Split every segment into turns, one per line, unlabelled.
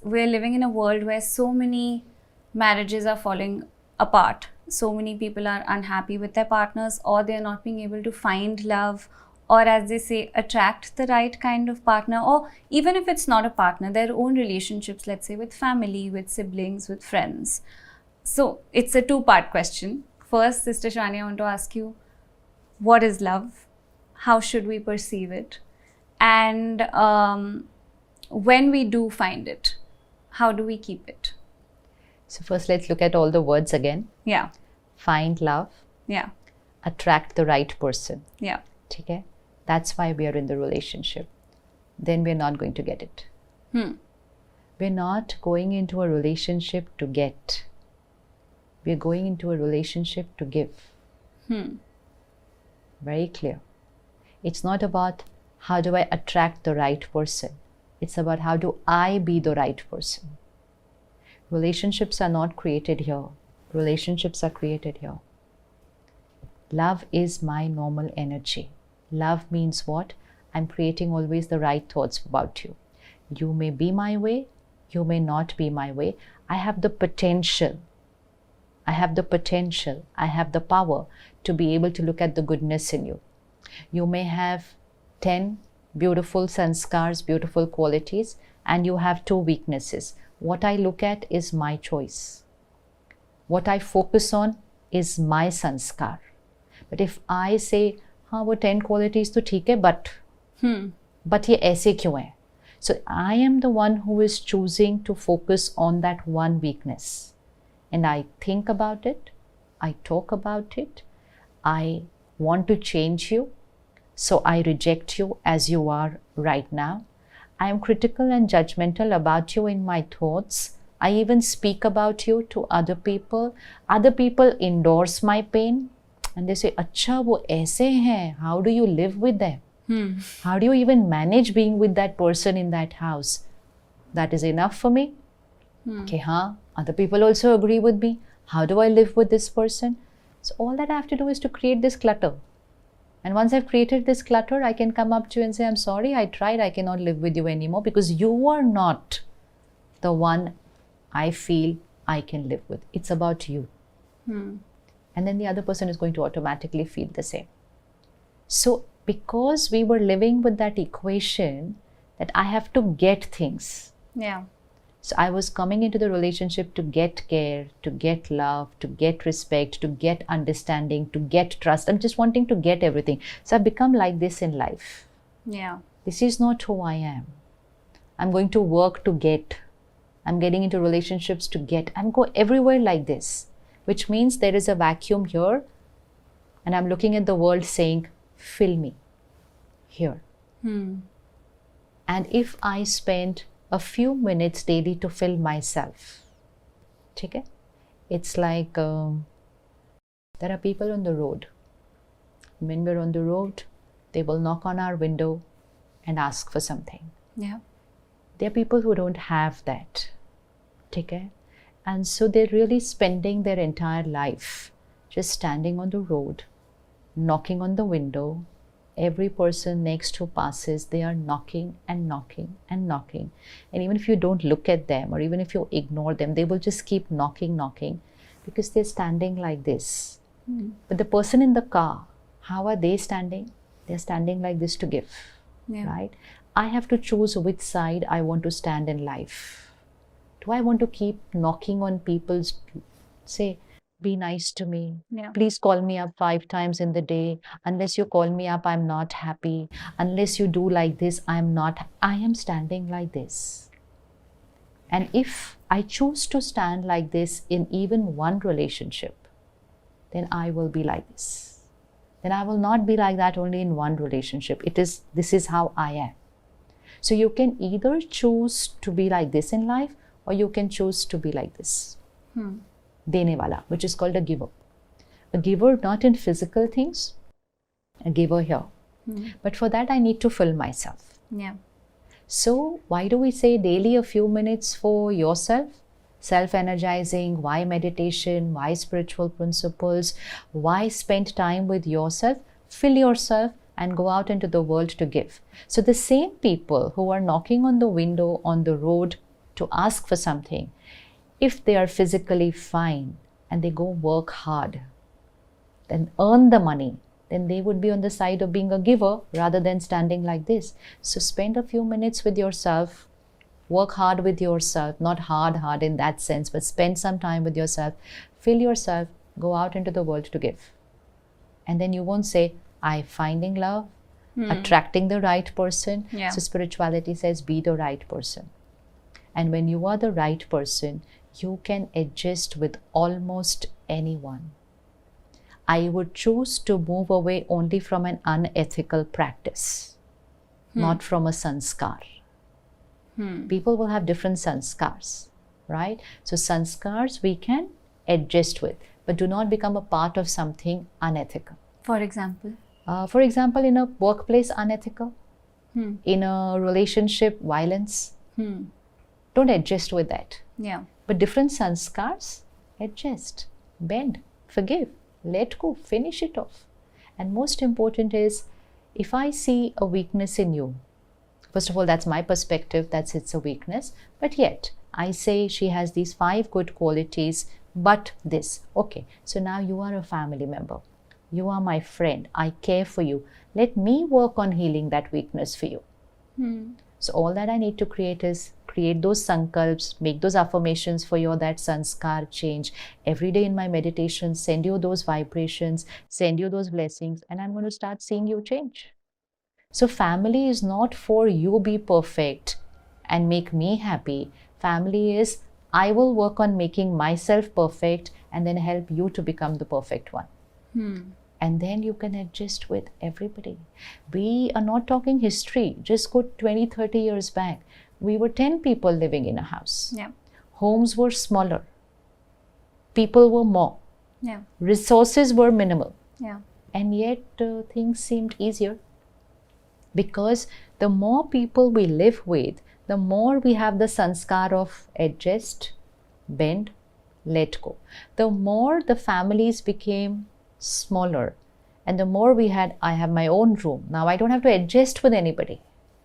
we're living in a world where so many marriages are falling apart. So many people are unhappy with their partners, or they're not being able to find love, or as they say, attract the right kind of partner, or even if it's not a partner, their own relationships, let's say with family, with siblings, with friends. So it's a two-part question. First, Sister Shivani, I want to ask you, what is love? How should we perceive it? And when we do find it, how do we keep it?
So first, let's look at all the words again.
Yeah.
Find love.
Yeah.
Attract the right person.
Yeah.
Okay? That's why we are in the relationship. Then we're not going to get it. We're not going into a relationship to get. We're going into a relationship to give. Very clear. It's not about how do I attract the right person. It's about how do I be the right person. Relationships are not created here. Relationships are created here. Love is my normal energy. Love means what? I'm creating always the right thoughts about you. You may be my way, you may not be my way. I have the potential. I have the potential. I have the power to be able to look at the goodness in you. You may have 10 beautiful sanskars, beautiful qualities, and you have 2 weaknesses. What I look at is my choice. What I focus on is my sanskar. But if I say, हाँ वो 10 qualities तो ठीक है, but ये ऐसे क्यों है? So I am the one who is choosing to focus on that one weakness. And I think about it, I talk about it, I want to change you, so I reject you as you are right now. I am critical and judgmental about you in my thoughts. I even speak about you to other people. Other people endorse my pain and they say, अच्छा वो ऐसे हैं, how do you live with them? How do you even manage being with that person in that house? That is enough for me. Okay, other people also agree with me. How do I live with this person? So all that I have to do is to create this clutter. And once I've created this clutter, I can come up to you and say, I'm sorry, I tried, I cannot live with you anymore because you are not the one I feel I can live with. It's about you. And then the other person is going to automatically feel the same. So because we were living with that equation that I have to get things.
Yeah.
So I was coming into the relationship to get care, to get love, to get respect, to get understanding, to get trust. I'm just wanting to get everything. So I've become like this in life.
Yeah.
This is not who I am. I'm going to work to get. I'm getting into relationships to get. I'm going everywhere like this, which means there is a vacuum here. And I'm looking at the world saying, fill me here. And if I spend a few minutes daily to fill myself, okay? It's like there are people on the road. When we're on the road, they will knock on our window and ask for something.
Yeah.
There are people who don't have that, okay? And so they're really spending their entire life just standing on the road, knocking on the window. Every person next who passes, they are knocking and knocking and knocking. And even if you don't look at them or even if you ignore them, they will just keep knocking because they're standing like this. But the person in the car, how are they standing? They're standing like this to give, right? I have to choose which side I want to stand in life. Do I want to keep knocking on people's, say, be nice to me. Please call me up 5 times in the day. Unless you call me up, I'm not happy. Unless you do like this, I am standing like this. And if I choose to stand like this in even one relationship, then I will be like this. Then I will not be like that only in one relationship. This is how I am. So you can either choose to be like this in life or you can choose to be like this. Dene wala, which is called a giver. A giver not in physical things, a giver here. But for that I need to fill myself.
Yeah.
So why do we say daily a few minutes for yourself? Self-energizing, why meditation, why spiritual principles, why spend time with yourself, fill yourself and go out into the world to give. So the same people who are knocking on the window on the road to ask for something, if they are physically fine and they go work hard, then earn the money, then they would be on the side of being a giver rather than standing like this. So spend a few minutes with yourself, work hard with yourself, not hard in that sense, but spend some time with yourself, fill yourself, go out into the world to give. And then you won't say, I'm finding love, attracting the right person.
Yeah.
So spirituality says, be the right person. And when you are the right person, you can adjust with almost anyone. I would choose to move away only from an unethical practice, not from a sanskar. People will have different sanskars, right? So sanskars we can adjust with, but do not become a part of something unethical.
For example?
In a workplace, unethical. In a relationship, violence. Don't adjust with that.
Yeah.
But different sanskars, adjust, bend, forgive, let go, finish it off. And most important is, if I see a weakness in you, first of all, that's my perspective, that's it's a weakness, but yet I say she has these 5 good qualities, but this. Okay, so now you are a family member. You are my friend. I care for you. Let me work on healing that weakness for you. So all that I need to create is create those sankalps, make those affirmations for your that sanskar change. Every day in my meditation, send you those vibrations, send you those blessings, and I'm going to start seeing you change. So family is not for you be perfect and make me happy. Family is I will work on making myself perfect and then help you to become the perfect one. And then you can adjust with everybody. We are not talking history. Just go 20, 30 years back. We were 10 people living in a house.
Yeah.
Homes were smaller. People were more.
Yeah.
Resources were minimal.
Yeah.
And yet things seemed easier. Because the more people we live with, the more we have the sanskar of adjust, bend, let go. The more the families became smaller, and the more I have my own room. Now I don't have to adjust with anybody,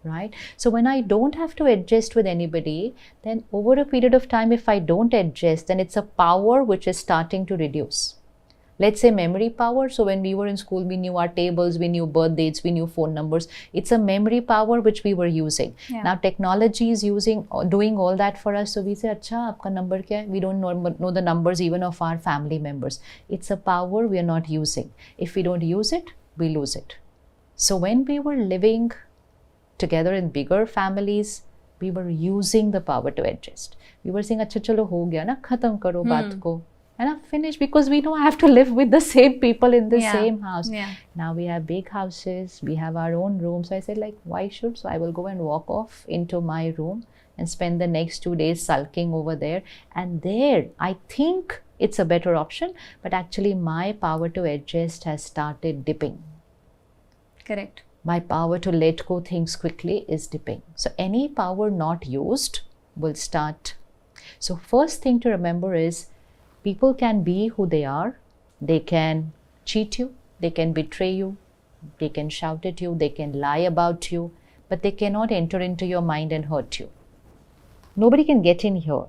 right? So when I don't have to adjust with anybody, then over a period of time, if I don't adjust, then it's a power which is starting to reduce. Let's say memory power. So when we were in school, we knew our tables, we knew birth dates, we knew phone numbers. It's a memory power which we were using.
Yeah.
Now technology is doing all that for us. So we say, "Acha, aapka number kya hai?" We don't know the numbers even of our family members. It's a power we are not using. If we don't use it, we lose it. So when we were living together in bigger families, we were using the power to adjust. We were saying, "Acha, chalo ho gaya na, khatam karo baat ko." And I'm finished because we know I have to live with the same people in the same house.
Yeah.
Now we have big houses, we have our own rooms. So I said, like, why should? So I will go and walk off into my room and spend the next 2 days sulking over there. And there, I think it's a better option, but actually my power to adjust has started dipping.
Correct.
My power to let go things quickly is dipping. So any power not used will start. So first thing to remember is, people can be who they are. They can cheat you, they can betray you, they can shout at you, they can lie about you, but they cannot enter into your mind and hurt you. Nobody can get in here.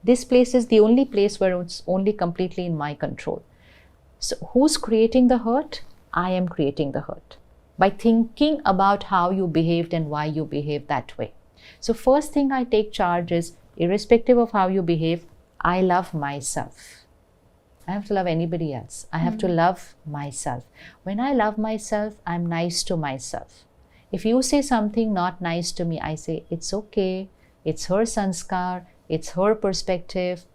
This place is the only place where it's only completely in my control. So who's creating the hurt? I am creating the hurt by thinking about how you behaved and why you behaved that way. So first thing I take charge is, irrespective of how you behave, I love myself. I have to love anybody else. I have to love myself. When I love myself, I'm nice to myself. If you say something not nice to me, I say, it's okay. It's her sanskar. It's her perspective.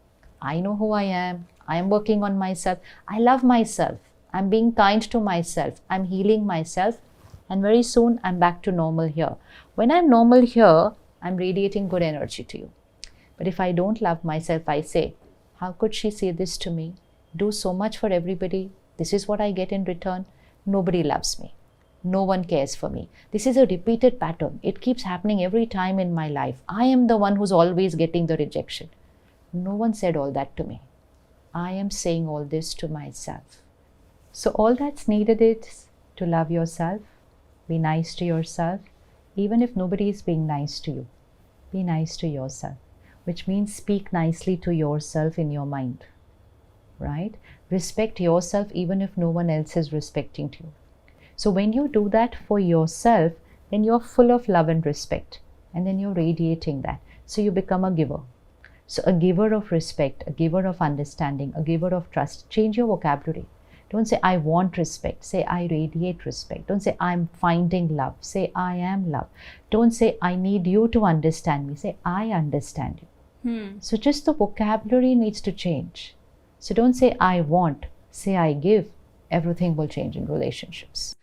I know who I am. I am working on myself. I love myself. I'm being kind to myself. I'm healing myself. And very soon, I'm back to normal here. When I'm normal here, I'm radiating good energy to you. But if I don't love myself, I say, how could she say this to me? Do so much for everybody. This is what I get in return. Nobody loves me. No one cares for me. This is a repeated pattern. It keeps happening every time in my life. I am the one who's always getting the rejection. No one said all that to me. I am saying all this to myself. So all that's needed is to love yourself. Be nice to yourself. Even if nobody is being nice to you, be nice to yourself. which means speak nicely to yourself in your mind, right? Respect yourself even if no one else is respecting you. So when you do that for yourself, then you're full of love and respect, and then you're radiating that. So you become a giver. So a giver of respect, a giver of understanding, a giver of trust. Change your vocabulary. Don't say, I want respect. Say, I radiate respect. Don't say, I'm finding love. Say, I am love. Don't say, I need you to understand me. Say, I understand you. So just the vocabulary needs to change. So don't say, I want. Say, I give. Everything will change in relationships.